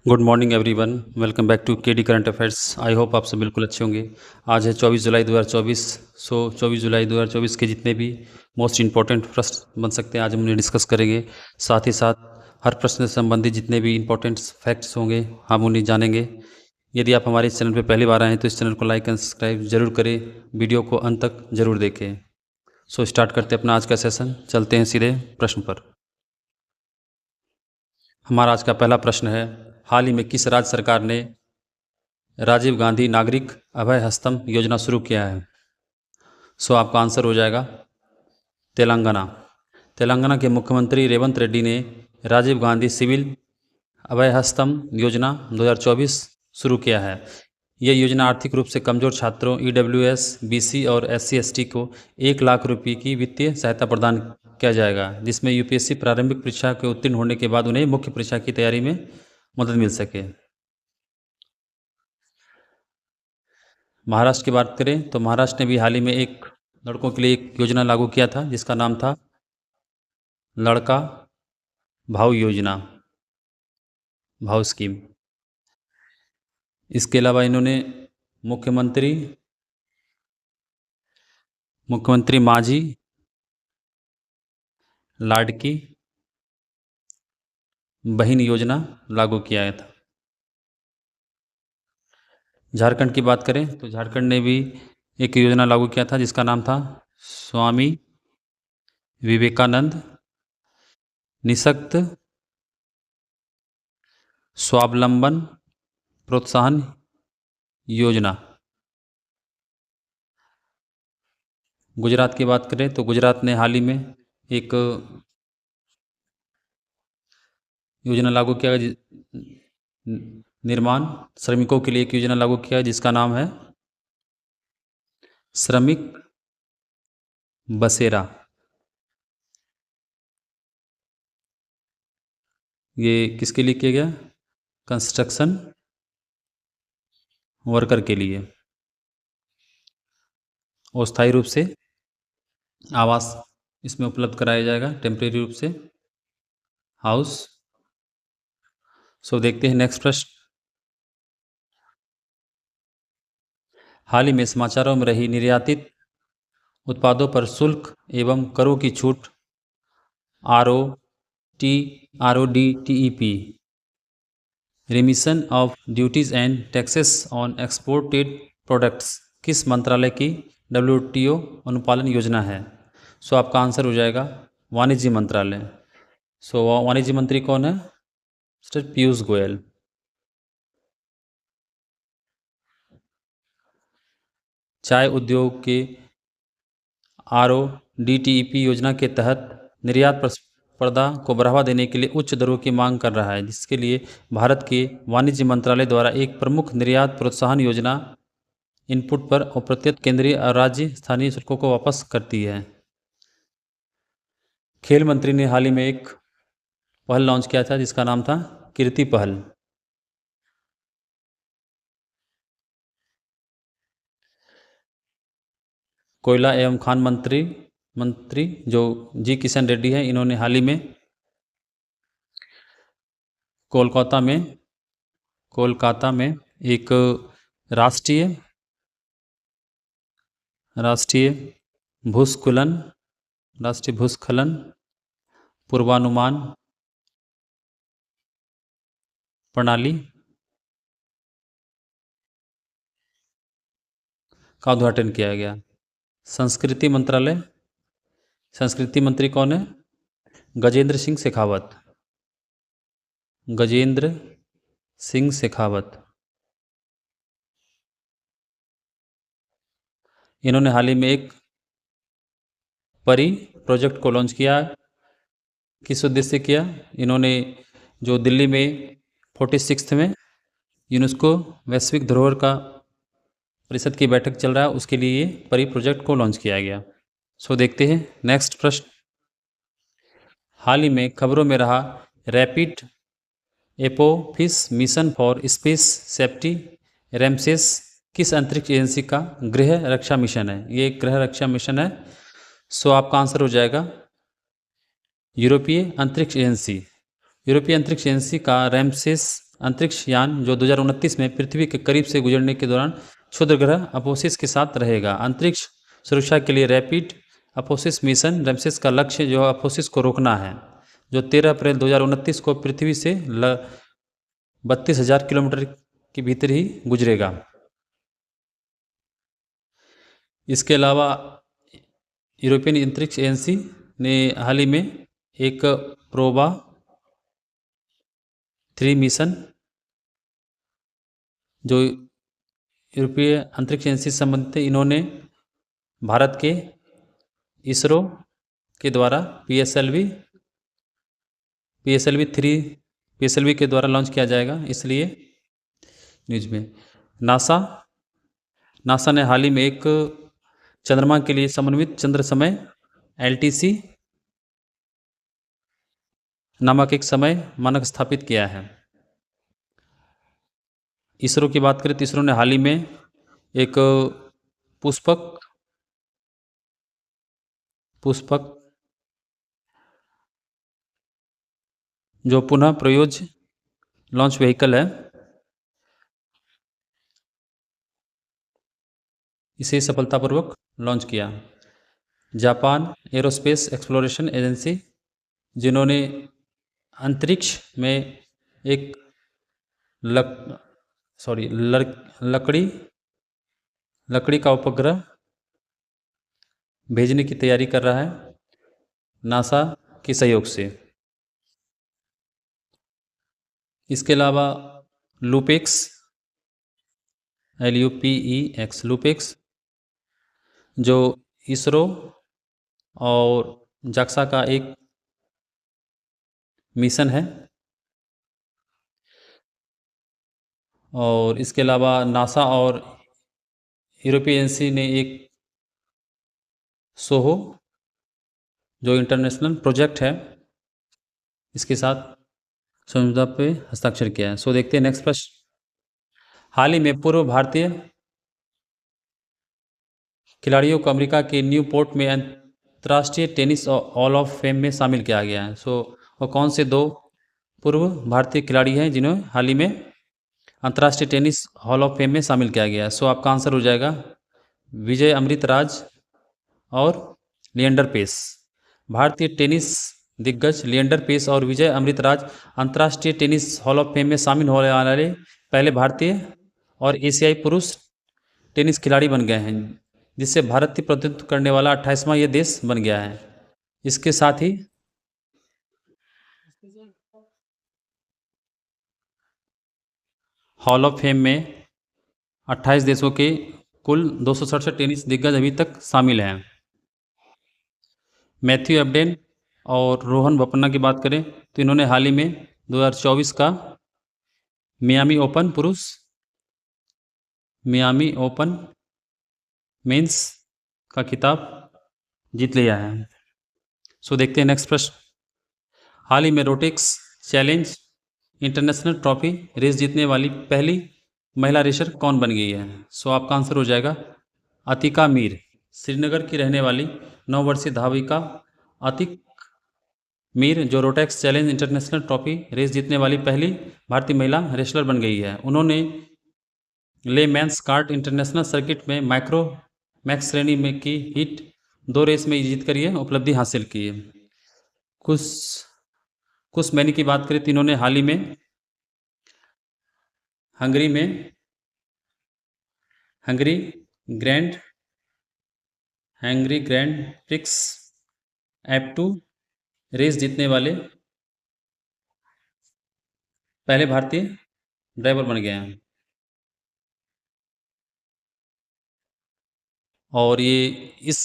Good morning everyone. Welcome back to KD current affairs. I hope आप सब बिल्कुल अच्छे होंगे। आज है 24 जुलाई 2024। 24 जुलाई 2024 के जितने भी मोस्ट इंपॉर्टेंट प्रश्न बन सकते हैं आज हम उन्हें डिस्कस करेंगे। साथ ही साथ हर प्रश्न से संबंधित जितने भी इंपॉर्टेंट फैक्ट्स होंगे हम उन्हें जानेंगे। यदि आप हमारे इस चैनल पर पहली बार आए हैं तो इस चैनल को लाइक एंड सब्सक्राइब जरूर करें, वीडियो को अंत तक जरूर देखें। स्टार्ट करते हैं अपना आज का सेशन। चलते हैं सीधे प्रश्न पर। हमारा आज का पहला प्रश्न है, हाल ही में किस राज्य सरकार ने राजीव गांधी नागरिक अभय हस्तम योजना शुरू किया है? आपका आंसर हो जाएगा तेलंगाना। तेलंगाना के मुख्यमंत्री रेवंत रेड्डी ने राजीव गांधी सिविल अभय हस्तम योजना 2024 शुरू किया है। यह योजना आर्थिक रूप से कमजोर छात्रों, ईडब्ल्यूएस, बीसी और SC/ST को 1 लाख रुपये की वित्तीय सहायता प्रदान किया जाएगा, जिसमें यूपीएससी प्रारंभिक परीक्षा के उत्तीर्ण होने के बाद उन्हें मुख्य परीक्षा की तैयारी में मदद मिल सके। महाराष्ट्र की बात करें तो महाराष्ट्र ने भी हाल ही में एक लड़कों के लिए एक योजना लागू किया था जिसका नाम था लड़का भाऊ योजना, भाऊ स्कीम। इसके अलावा इन्होंने मुख्यमंत्री माझी लाडकी बहन योजना लागू किया था। झारखंड की बात करें तो झारखंड ने भी एक योजना लागू किया था जिसका नाम था स्वामी विवेकानंद निःशक्त स्वावलंबन प्रोत्साहन योजना। गुजरात की बात करें तो गुजरात ने हाल ही में एक योजना लागू किया है, निर्माण श्रमिकों के लिए एक योजना लागू किया है जिसका नाम है श्रमिक बसेरा। ये किसके लिए किया गया? कंस्ट्रक्शन वर्कर के लिए अस्थायी रूप से आवास इसमें उपलब्ध कराया जाएगा, टेम्परेरी रूप से हाउस। देखते हैं नेक्स्ट प्रश्न। हाल ही में समाचारों में रही निर्यातित उत्पादों पर शुल्क एवं करों की छूट RODTEP remission of duties and taxes on exported products किस मंत्रालय की WTO अनुपालन योजना है? आपका आंसर हो जाएगा वाणिज्य मंत्रालय। वाणिज्य मंत्री कौन है? मिस्टर पीयूष गोयल। चाय उद्योग के RODTEP योजना के तहत निर्यात प्रतिस्पर्धा को बढ़ावा देने के लिए उच्च दरों की मांग कर रहा है, जिसके लिए भारत के वाणिज्य मंत्रालय द्वारा एक प्रमुख निर्यात प्रोत्साहन योजना इनपुट पर अप्रत्यक्ष केंद्रीय और राज्य स्थानीय शुल्कों को वापस करती है। खेल मंत्री ने हाल ही में एक पहल लॉन्च किया था जिसका नाम था कीर्ति पहल। कोयला एवं खान मंत्री जो जी किशन रेड्डी हैं, इन्होंने हाल ही में कोलकाता में एक राष्ट्रीय भूस्खलन पूर्वानुमान प्रणाली का उद्घाटन किया गया। संस्कृति मंत्री कौन है? गजेंद्र सिंह शेखावत। इन्होंने हाल ही में एक परी प्रोजेक्ट को लॉन्च किया। किस उद्देश्य से किया? इन्होंने जो दिल्ली में 46वें में यूनेस्को वैश्विक धरोहर का परिषद की बैठक चल रहा है, उसके लिए ये परी प्रोजेक्ट को लॉन्च किया गया। देखते हैं नेक्स्ट प्रश्न। हाल ही में खबरों में रहा rapid Apophis mission for space safety Ramsay's किस अंतरिक्ष एजेंसी का गृह रक्षा मिशन है? ये एक गृह रक्षा मिशन है। आपका आंसर हो जाएगा यूरोपीय अंतरिक्ष एजेंसी का रैमसेस अंतरिक्ष यान जो 2029 में पृथ्वी के करीब से गुजरने के दौरान क्षुद्र ग्रह अपोसिस के साथ रहेगा। अंतरिक्ष सुरक्षा के लिए रैपिड अपोसिस मिशन रैमसेस का लक्ष्य जो अपोसिस को रोकना है, जो 13 अप्रैल 2029 को पृथ्वी से 32,000 किलोमीटर के भीतर ही गुजरेगा। इसके अलावा यूरोपियन अंतरिक्ष एजेंसी ने हाल ही में एक प्रोबा 3 मिशन जो यूरोपीय अंतरिक्ष एजेंसी से संबंधित है, इन्होंने भारत के इसरो के द्वारा PSLV के द्वारा लॉन्च किया जाएगा। इसलिए न्यूज में नासा ने हाल ही में एक चंद्रमा के लिए समन्वित चंद्र समय LTC नामक एक समय मानक स्थापित किया है। इसरो की बात करें तो इसरो ने हाल ही में एक पुष्पक जो पुनः प्रयोज्य लॉन्च व्हीकल है, इसे सफलतापूर्वक लॉन्च किया। जापान एरोस्पेस एक्सप्लोरेशन एजेंसी, जिन्होंने अंतरिक्ष में एक लकड़ी का उपग्रह भेजने की तैयारी कर रहा है नासा के सहयोग से। इसके अलावा लूपेक्स लूपेक्स जो इसरो और जाक्सा का एक मिशन है, और इसके अलावा नासा और यूरोपीय एजेंसी ने एक सोहो जो इंटरनेशनल प्रोजेक्ट है, इसके साथ समझौता पे हस्ताक्षर किया है। देखते हैं नेक्स्ट प्रश्न। हाल ही में पूर्व भारतीय खिलाड़ियों को अमेरिका के न्यूपोर्ट में अंतर्राष्ट्रीय टेनिस हॉल ऑफ फेम में शामिल किया गया है। वो कौन से 2 पूर्व भारतीय खिलाड़ी हैं जिन्हें हाल ही में अंतर्राष्ट्रीय टेनिस हॉल ऑफ फेम में शामिल किया गया है? आपका आंसर हो जाएगा विजय अमृतराज और लिएंडर पेस। भारतीय टेनिस दिग्गज लिएंडर पेस और विजय अमृतराज अंतर्राष्ट्रीय टेनिस हॉल ऑफ फेम में शामिल होने वाले पहले भारतीय और एशियाई पुरुष टेनिस खिलाड़ी बन गए हैं, जिससे भारत की प्रतिनिधित्व करने वाला 28वां ये देश बन गया है। इसके साथ ही हॉल ऑफ फेम में 28 देशों के कुल 267 टेनिस दिग्गज अभी तक शामिल हैं। मैथ्यू एबडेन और रोहन बोपन्ना की बात करें तो इन्होंने हाल ही में 2024 का मियामी ओपन मेंस का खिताब जीत लिया है। देखते हैं नेक्स्ट प्रश्न। हाल ही में Rotax challenge international trophy race जीतने वाली पहली महिला रेसर कौन बन गई है? आपका आंसर हो जाएगा अतिका मीर। श्रीनगर की रहने वाली 9 वर्षीय धाविका अतिक मीर जो Rotax challenge international trophy race जीतने वाली पहली भारतीय महिला रेसलर बन गई है। उन्होंने ले मैंस कार्ट इंटरनेशनल सर्किट में माइक्रो मैक्स श्रेणी में की हिट 2 रेस में जीत कर यह उपलब्धि हासिल की है। कुछ मैनी की बात करें तो इन्होंने हाल ही में Hungary grand prix F2 race जीतने वाले पहले भारतीय ड्राइवर बन गए हैं। और ये इस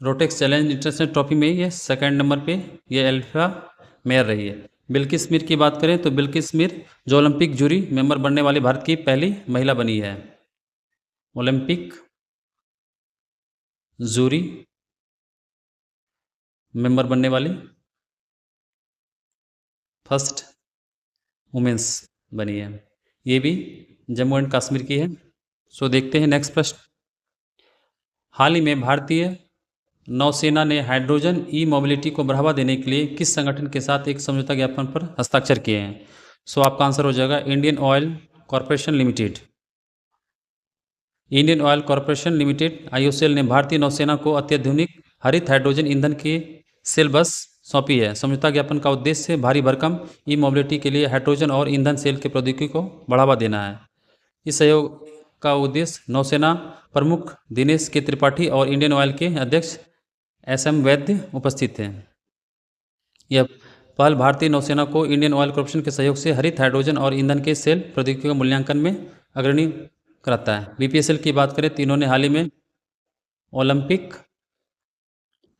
रोटेक्स चैलेंज इंटरनेशनल ट्रॉफी में ये 2nd नंबर पे ये अल्फा मेयर रही है। बिल्किस मीर की बात करें तो बिल्किस मीर जो ओलंपिक जूरी मेंबर बनने वाली भारत की पहली महिला बनी है। ओलंपिक जूरी मेंबर बनने वाली फर्स्ट वुमेन्स बनी है। ये भी जम्मू एंड कश्मीर की है। देखते हैं नेक्स्ट प्रश्न। हाल ही में भारतीय नौसेना ने हाइड्रोजन ई मोबिलिटी को बढ़ावा देने के लिए किस संगठन के साथ एक समझौता ज्ञापन पर हस्ताक्षर किए हैं? सो आपका आंसर हो जाएगा Indian oil corporation limited. Indian oil corporation limited IOCL ने भारतीय नौसेना को अत्याधुनिक हरित हाइड्रोजन ईंधन की सेल बस सौंपी है। समझौता ज्ञापन का उद्देश्य भारी भरकम ई मोबिलिटी के लिए हाइड्रोजन और ईंधन सेल के प्रौद्योगिकी को बढ़ावा देना है। इस सहयोग का उद्देश्य नौसेना प्रमुख दिनेश के त्रिपाठी और इंडियन ऑयल के अध्यक्ष SM वैद्य उपस्थित थे। यह पहल भारतीय नौसेना को इंडियन ऑयल कॉर्पोरेशन के सहयोग से हरित हाइड्रोजन और ईंधन के सेल प्रौद्योगिकी का मूल्यांकन में अग्रणी कराता है। BPSL की बात करें तो इन्होंने हाल ही में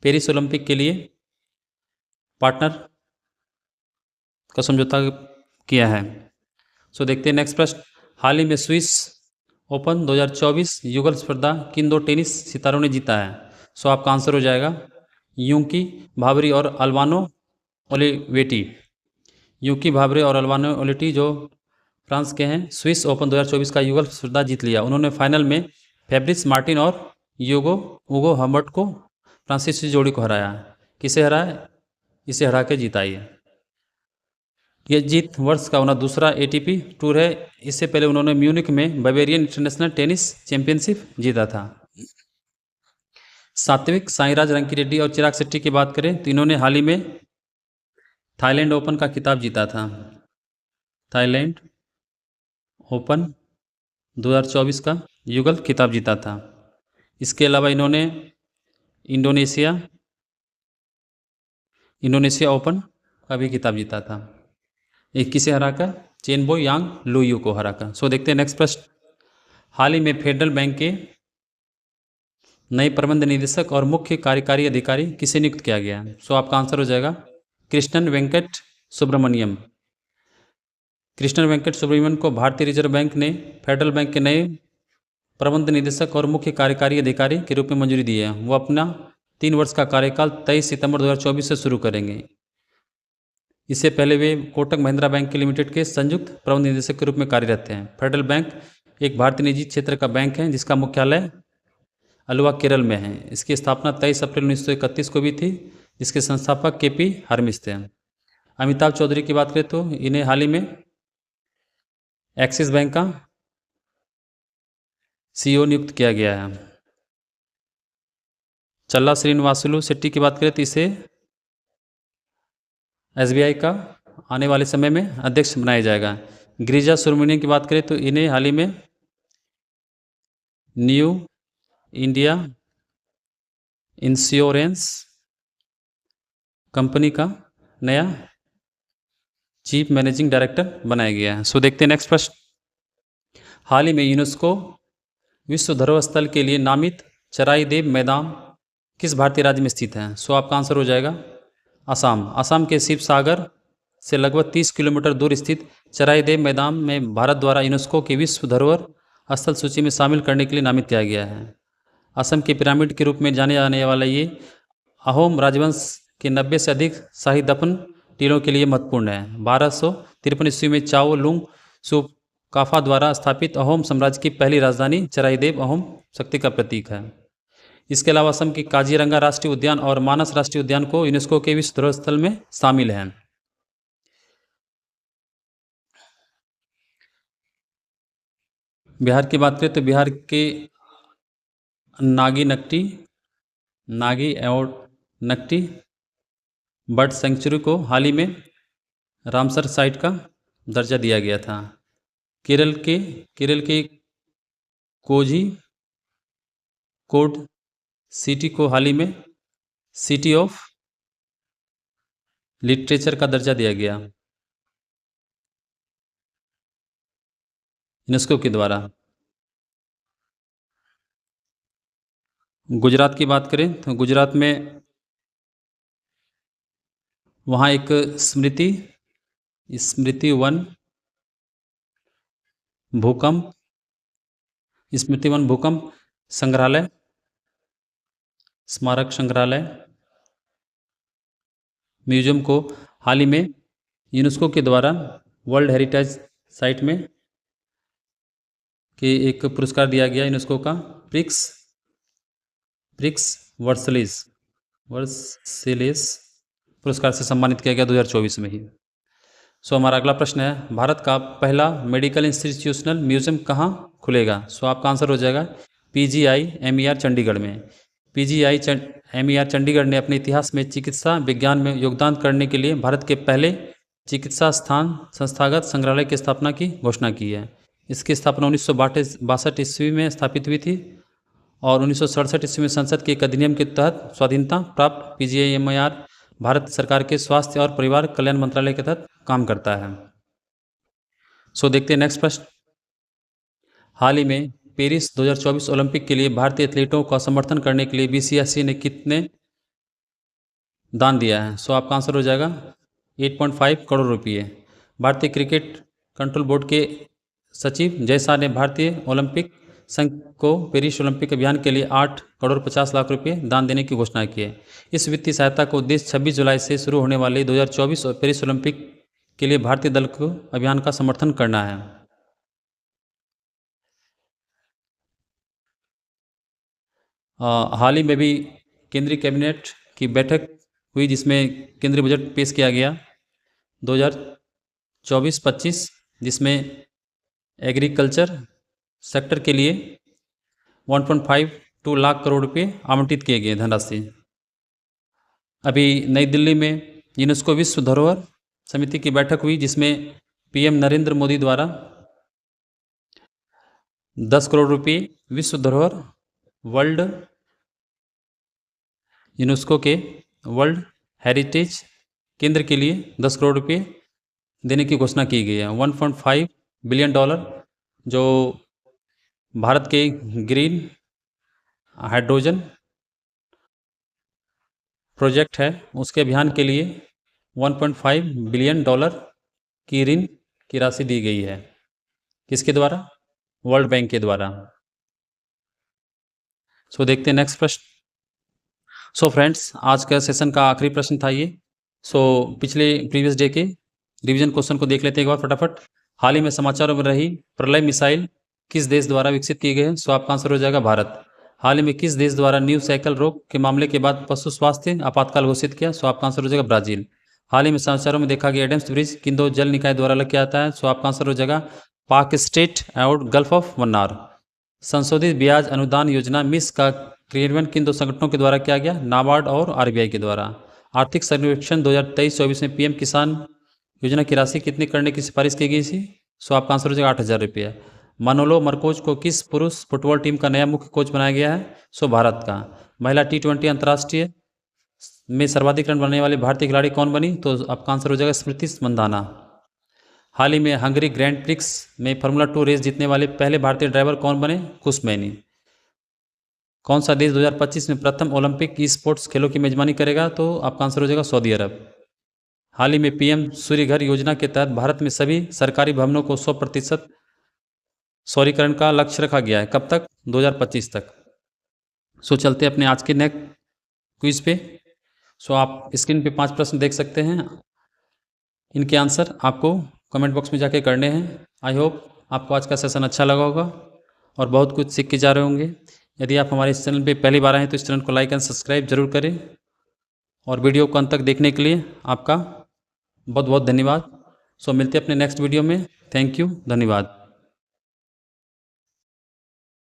पेरिस ओलंपिक के लिए पार्टनर का समझौता किया है। सो देखते हैं नेक्स्ट प्रश्न। हाल ही में स्विस ओपन 2024 युगल स्पर्धा किन दो टेनिस सितारों ने जीता है? सो आपका आंसर हो जाएगा यूकी भावरी और अल्वानो ओलिवेटी। यूकी भावरे और अल्वानो ओलिवेटी जो फ्रांस के हैं, स्विस ओपन 2024 का युगल स्पर्धा जीत लिया। उन्होंने फाइनल में फैब्रिस मार्टिन और उगो हर्बर्ट को फ्रांसीसी जोड़ी को हराया। किसे हराया? इसे हरा के जीता ये जीत वर्ष का उन्हें दूसरा ATP टूर है। इससे पहले उन्होंने म्यूनिक में बावेरियन इंटरनेशनल टेनिस चैंपियनशिप जीता था। सात्विक साईराज रंकीरेड्डी और चिराग शेट्टी की बात करें तो इन्होंने हाल ही में थाईलैंड ओपन का खिताब जीता था। थाईलैंड ओपन 2024 का युगल खिताब जीता था। इसके अलावा इन्होंने इंडोनेशिया ओपन का भी खिताब जीता था। एक किसे हराकर? चेनबो यांग लुयू को हराकर। सो देखते हैं नेक्स्ट प्रश्न। हाल ही में फेडरल बैंक के नए प्रबंध निदेशक और मुख्य कार्यकारी अधिकारी किसे नियुक्त किया गया? सो आपका आंसर हो जाएगा कृष्णन वेंकट सुब्रमण्यम। कृष्णन वेंकट सुब्रमण्यम को भारतीय रिजर्व बैंक ने फेडरल बैंक के नए प्रबंध निदेशक और मुख्य कार्यकारी अधिकारी के रूप में मंजूरी दी है। वो अपना 3 वर्ष का कार्यकाल 23 सितंबर 2024 से शुरू करेंगे। इससे पहले वे कोटक महिंद्रा बैंक लिमिटेड के संयुक्त प्रबंध निदेशक के रूप में कार्यरत हैं। फेडरल बैंक एक भारतीय निजी क्षेत्र का बैंक है जिसका मुख्यालय अलवा केरल में है। इसकी स्थापना 23 अप्रैल 1931 को भी थी, जिसके संस्थापक KP हरमिस थे। अमिताभ चौधरी की बात करें तो इन्हें हाल ही में एक्सिस बैंक का CEO नियुक्त किया गया है। चल्ला श्रीनिवासुलु शेट्टी की बात करें तो इसे SBI का आने वाले समय में अध्यक्ष बनाया जाएगा। गिरिजा सुब्रमण्यम की बात करें तो इन्हें हाल ही में न्यू इंडिया इंश्योरेंस कंपनी का नया चीफ मैनेजिंग डायरेक्टर बनाया गया है। सो देखते हैं नेक्स्ट प्रश्न। हाल ही में यूनेस्को विश्व धरोहर स्थल के लिए नामित चराईदेव मैदान किस भारतीय राज्य में स्थित है? सो आपका आंसर हो जाएगा असम। असम के शिवसागर से लगभग 30 किलोमीटर दूर स्थित चराईदेव मैदान में भारत द्वारा यूनेस्को के विश्व धरोहर स्थल सूची में शामिल करने के लिए नामित किया गया है। असम के पिरामिड के रूप में जाने जाने वाला ये अहोम राजवंश के 90 से अधिक शाही दफन टीलों के लिए महत्वपूर्ण है। 1253 ईस्वी में चाओ लुंग सुकाफा द्वारा स्थापित अहोम साम्राज्य की पहली राजधानी चराईदेव अहोम शक्ति का प्रतीक है। इसके अलावा असम की काजीरंगा राष्ट्रीय उद्यान और मानस राष्ट्रीय उद्यान को यूनेस्को के विश्व धरोहर स्थल में शामिल हैं। बिहार की बात करें तो बिहार के नागी नकटी बर्ड सेंचुरी को हाल ही में रामसर साइट का दर्जा दिया गया था। केरल के कोझिकोड सिटी को हाल ही में सिटी ऑफ लिटरेचर का दर्जा दिया गया यूनेस्को के द्वारा। गुजरात की बात करें तो गुजरात में वहाँ एक स्मृति वन भूकंप संग्रहालय स्मारक संग्रहालय म्यूजियम को हाल ही में यूनेस्को के द्वारा वर्ल्ड हेरिटेज साइट में के एक पुरस्कार दिया गया यूनेस्को का प्रिक्स वर्सलेस पुरस्कार से सम्मानित किया गया 2024 में ही। सो हमारा अगला प्रश्न है, भारत का पहला मेडिकल इंस्टीट्यूशनल म्यूजियम कहाँ खुलेगा? सो आपका आंसर हो जाएगा PGI-MER चंडीगढ़ में। PGI-MER चंडीगढ़ ने अपने इतिहास में चिकित्सा विज्ञान में योगदान करने के लिए भारत के पहले चिकित्सा संस्थागत संग्रहालय की स्थापना की घोषणा की है। इसकी स्थापना 1962 ईस्वी में स्थापित हुई थी और 1967 ईस्वी में संसद के एक अधिनियम के तहत स्वाधीनता प्राप्त PGI-MER भारत सरकार के स्वास्थ्य और परिवार कल्याण मंत्रालय के तहत काम करता है। सो देखते हैं नेक्स्ट प्रश्न। हाल ही में पेरिस 2024 ओलंपिक के लिए भारतीय एथलीटों का समर्थन करने के लिए BCIC ने कितने दान दिया है? सो आपका आंसर हो जाएगा 8.5 करोड़ रुपये। भारतीय क्रिकेट कंट्रोल बोर्ड के सचिव जय शाह ने भारतीय ओलंपिक संघ को पेरिस ओलंपिक अभियान के लिए 8 करोड़ 50 लाख रुपये दान देने की घोषणा की है। इस वित्तीय सहायता का उद्देश्य 26 जुलाई से शुरू होने वाले 2024 पेरिस ओलंपिक के लिए भारतीय दल को अभियान का समर्थन करना है। हाल ही में भी केंद्रीय कैबिनेट की बैठक हुई जिसमें केंद्रीय बजट पेश किया गया 2024-25, जिसमें एग्रीकल्चर सेक्टर के लिए 1.52 लाख करोड़ रुपये आवंटित किए गए धनराशि। अभी नई दिल्ली में यूनेस्को विश्व धरोहर समिति की बैठक हुई जिसमें PM नरेंद्र मोदी द्वारा 10 करोड़ रुपये विश्व धरोहर वर्ल्ड यूनेस्को के वर्ल्ड हेरिटेज केंद्र के लिए 10 करोड़ रुपये देने की घोषणा की गई है। $1.5 बिलियन जो भारत के ग्रीन हाइड्रोजन प्रोजेक्ट है उसके अभियान के लिए $1.5 बिलियन की ऋण की राशि दी गई है। किसके द्वारा? वर्ल्ड बैंक के द्वारा। सो देखते हैं नेक्स्ट प्रश्न। सो फ्रेंड्स, आज का सेशन का आखिरी प्रश्न था ये। सो पिछले प्रीवियस डे के रिवीजन क्वेश्चन को देख लेते हैं एक बार फटाफट। हाल ही में समाचारों में रही प्रलय मिसाइल किस देश द्वारा विकसित की गई है? सो आपका आंसर हो जाएगा भारत। हाल ही में किस देश द्वारा न्यू साइकिल रोग के मामले के बाद पशु स्वास्थ्य आपातकाल घोषित किया? सो आपका आंसर हो जाएगा ब्राजील। हाल ही में समाचारों में देखा गया एडम्स ब्रिज किन दो जल निकाय द्वारा लग किया जाता है? सो आपका आंसर हो जाएगा पाक स्टेट और गल्फ ऑफ मन्नार। संशोधित ब्याज अनुदान योजना मिस का क्रियान्वयन किन दो संगठनों के द्वारा किया गया? नाबार्ड और RBI के द्वारा। आर्थिक सर्वेक्षण 2023-24 में PM किसान योजना की राशि कितनी करने की सिफारिश की गई थी? सो आपका आंसर हो जाएगा 8,000 रुपये। मानोलो मरकोच को किस पुरुष फुटबॉल टीम का नया मुख्य कोच बनाया गया है? सो भारत का। महिला T20 अंतर्राष्ट्रीय में सर्वाधिक रन बनाने वाली भारतीय खिलाड़ी कौन बनी? तो आपका आंसर हो जाएगा स्मृति मंधाना। हाल ही में हंगरी ग्रैंड प्रिक्स में फार्मूला 2 रेस जीतने वाले पहले भारतीय ड्राइवर कौन बने? कुश मैनी। कौन सा देश 2025 में प्रथम ओलंपिक ई स्पोर्ट्स खेलों की मेजबानी करेगा? तो आपका आंसर हो जाएगा सऊदी अरब। हाल ही में PM सूर्य घर योजना के तहत भारत में सभी सरकारी भवनों को 100% सौरीकरण का लक्ष्य रखा गया है। कब तक? 2025 तक। सो चलते अपने आज के नेक्स्ट क्विज पे। सो आप स्क्रीन पे 5 प्रश्न देख सकते हैं। इनके आंसर आपको कमेंट बॉक्स में जाके करने हैं। आई होप आपको आज का सेशन अच्छा लगा होगा और बहुत कुछ सीख के जा रहे होंगे। यदि आप हमारे इस चैनल पे पहली बार आए हैं तो इस चैनल को लाइक एंड सब्सक्राइब जरूर करें और वीडियो को अंत तक देखने के लिए आपका बहुत बहुत धन्यवाद। सो मिलते हैं अपने नेक्स्ट वीडियो में। थैंक यू, धन्यवाद।